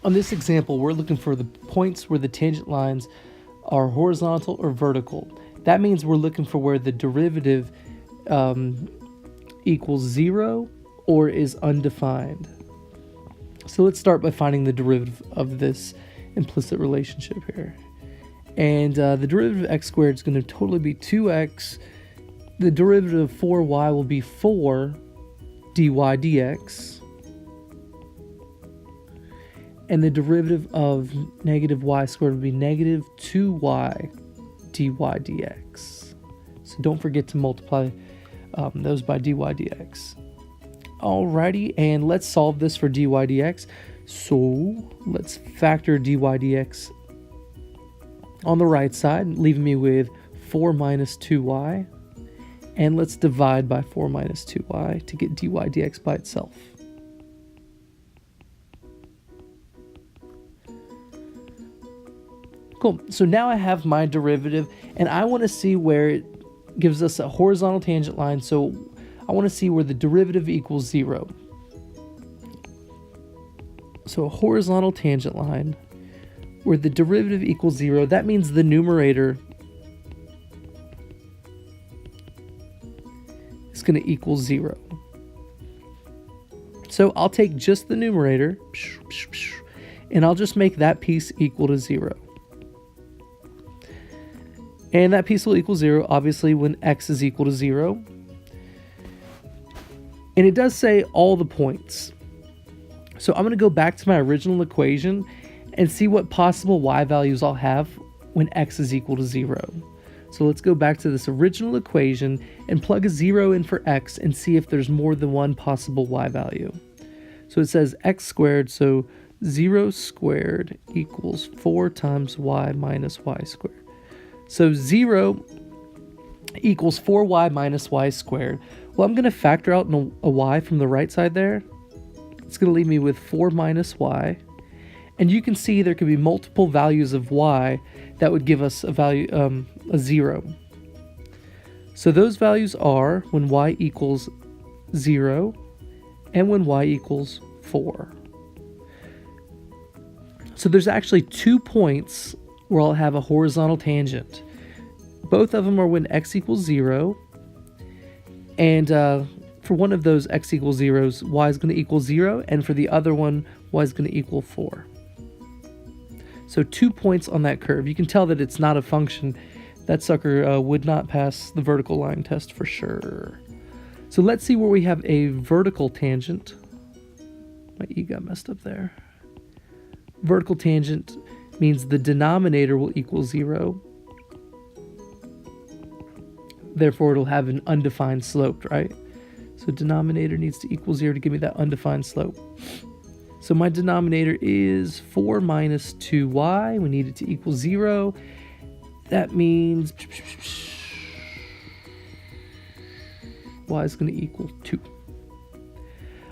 On this example, we're looking for the points where the tangent lines are horizontal or vertical. That means we're looking for where the derivative equals 0 or is undefined. So let's start by finding the derivative of this implicit relationship here. And the derivative of x squared is going to totally be 2x. The derivative of 4y will be 4 dy dx. And the derivative of negative y squared would be negative 2y dy dx. So don't forget to multiply those by dy dx. Alrighty, and let's solve this for dy dx. So let's factor dy dx on the right side, leaving me with 4 minus 2y. And let's divide by 4 minus 2y to get dy dx by itself. Cool, so now I have my derivative, and I want to see where it gives us a horizontal tangent line, so I want to see where the derivative equals 0. So a horizontal tangent line where the derivative equals 0, that means the numerator is going to equal 0. So I'll take just the numerator, and I'll just make that piece equal to 0. And that piece will equal 0, obviously, when x is equal to 0. And it does say all the points. So I'm going to go back to my original equation and see what possible y values I'll have when x is equal to 0. So let's go back to this original equation and plug a 0 in for x and see if there's more than one possible y value. So it says x squared, so 0 squared equals 4 times y minus y squared. So 0 equals 4y minus y squared. Well, I'm going to factor out a y from the right side there. It's going to leave me with 4 minus y. And you can see there could be multiple values of y that would give us a value, a 0. So those values are when y equals 0 and when y equals 4. So there's actually 2 points where I'll have a horizontal tangent. Both of them are when x equals 0, and for one of those x equals 0's, y is going to equal 0, and for the other one, y is going to equal 4. So 2 points on that curve. You can tell that it's not a function. That sucker would not pass the vertical line test for sure. So let's see where we have a vertical tangent. My E got messed up there. Vertical tangent means the denominator will equal 0. Therefore, it'll have an undefined slope, right? So denominator needs to equal 0 to give me that undefined slope. So my denominator is 4 minus 2y. We need it to equal 0. That means y is going to equal 2.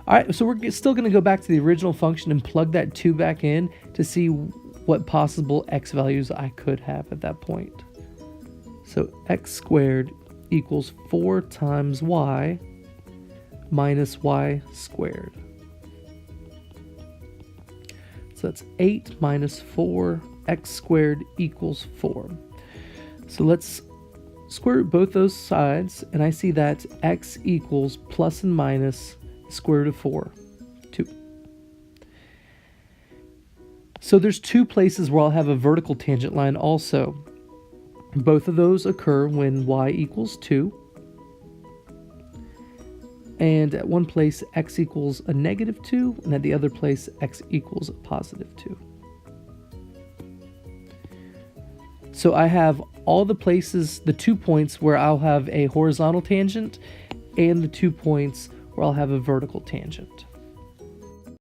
All right, so we're still going to go back to the original function and plug that 2 back in to see what possible x values I could have at that point. So x squared equals 4 times y minus y squared. So that's 8 minus 4, x squared equals 4. So let's square root both those sides, and I see that x equals plus and minus square root of 4, 2. So there's 2 places where I'll have a vertical tangent line also. Both of those occur when y equals 2. And at one place, x equals a negative 2, and at the other place, x equals a positive 2. So I have all the places, the 2 points where I'll have a horizontal tangent, and the 2 points where I'll have a vertical tangent.